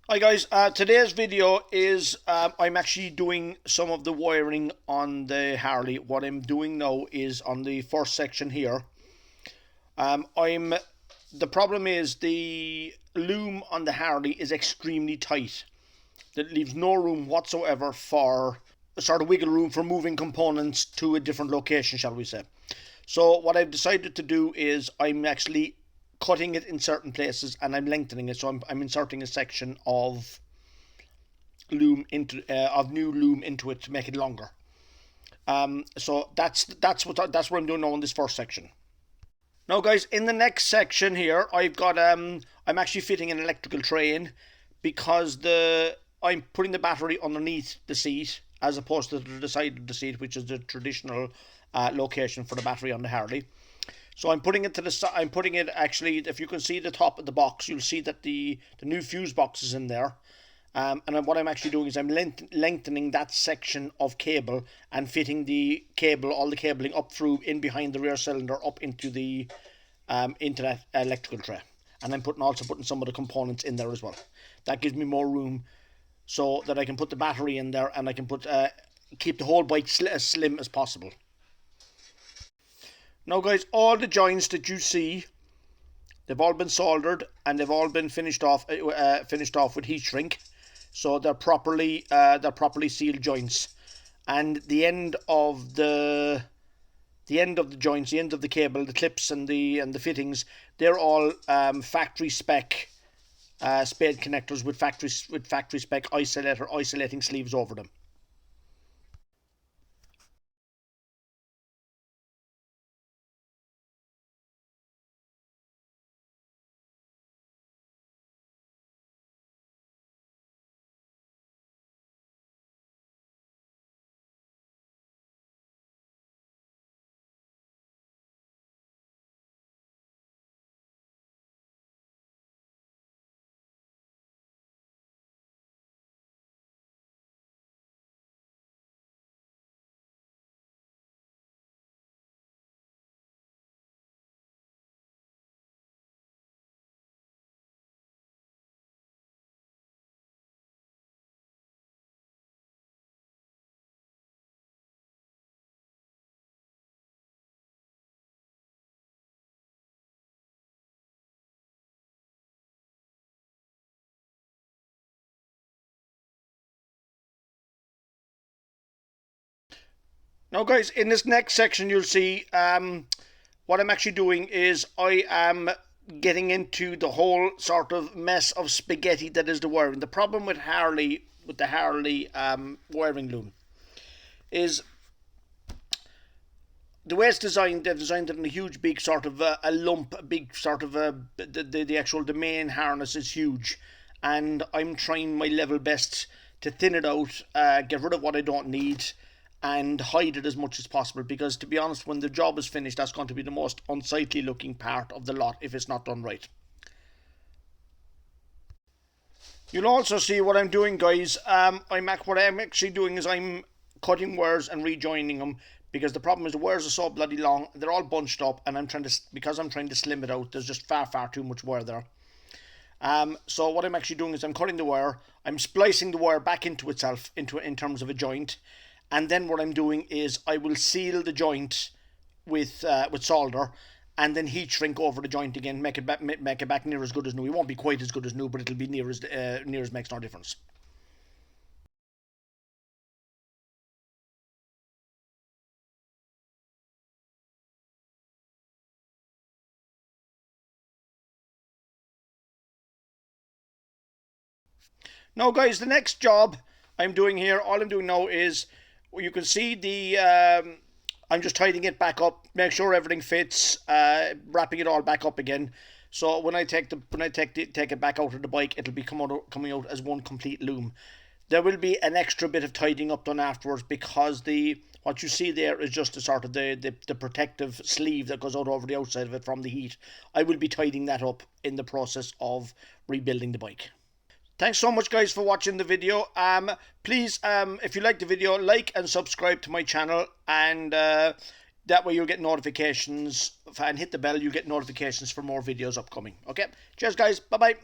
Hi guys, today's video is I'm actually doing some of the wiring on the Harley. What I'm doing now is on the first section here. I'm The problem is the loom on the Harley is extremely tight. That leaves no room whatsoever for a sort of wiggle room for moving components to a different location, shall we say. So what I've decided to do is I'm actually cutting it in certain places and I'm lengthening it. So I'm inserting a section of new loom into it to make it longer. So that's what I'm doing now in this first section. Now, guys, in the next section here, I'm actually fitting an electrical tray in because I'm putting the battery underneath the seat as opposed to the side of the seat, which is the traditional location for the battery on the Harley. So I'm putting it to the side. I'm putting it actually. If you can see the top of the box, you'll see that the new fuse box is in there. And what I'm actually doing is I'm lengthening that section of cable and fitting all the cabling up through in behind the rear cylinder up into that electrical tray. And I'm also putting some of the components in there as well. That gives me more room so that I can put the battery in there and I can keep the whole bike as slim as possible. Now, guys, all the joints that you see, they've all been soldered and they've all been finished off with heat shrink. So they're properly sealed joints, and the end of the joints, the end of the cable, the clips and the fittings, they're all factory spec spade connectors with factory spec isolating sleeves over them. Now, guys, in this next section, you'll see what I'm actually doing is I am getting into the whole sort of mess of spaghetti that is the wiring. The problem with the Harley wiring loom is the way it's designed. They've designed it in a huge, big sort of a lump, a big sort of the main harness is huge, and I'm trying my level best to thin it out, get rid of what I don't need, and hide it as much as possible. Because to be honest, when the job is finished, that's going to be the most unsightly looking part of the lot if it's not done right. You'll also see what I'm doing, guys. What I'm actually doing is I'm cutting wires and rejoining them because the problem is the wires are so bloody long. They're all bunched up, and because I'm trying to slim it out. There's just far too much wire there. So what I'm actually doing is I'm cutting the wire. I'm splicing the wire back into itself in terms of a joint, and then what I'm doing is I will seal the joint with solder, and then heat shrink over the joint again, make it back near as good as new. It won't be quite as good as new, but it'll be near as makes no difference. Now, guys, the next job I'm doing here, all I'm doing now is, you can see I'm just tidying it back up, make sure everything fits, wrapping it all back up again. So when I take it back out of the bike, it'll be coming out as one complete loom. There will be an extra bit of tidying up done afterwards because what you see there is just a sort of the protective sleeve that goes out over the outside of it from the heat. I will be tidying that up in the process of rebuilding the bike. Thanks so much, guys, for watching the video. Please, if you like the video, like and subscribe to my channel, and that way you'll get notifications, and hit the bell, you'll get notifications for more videos upcoming. Okay, cheers, guys. Bye bye.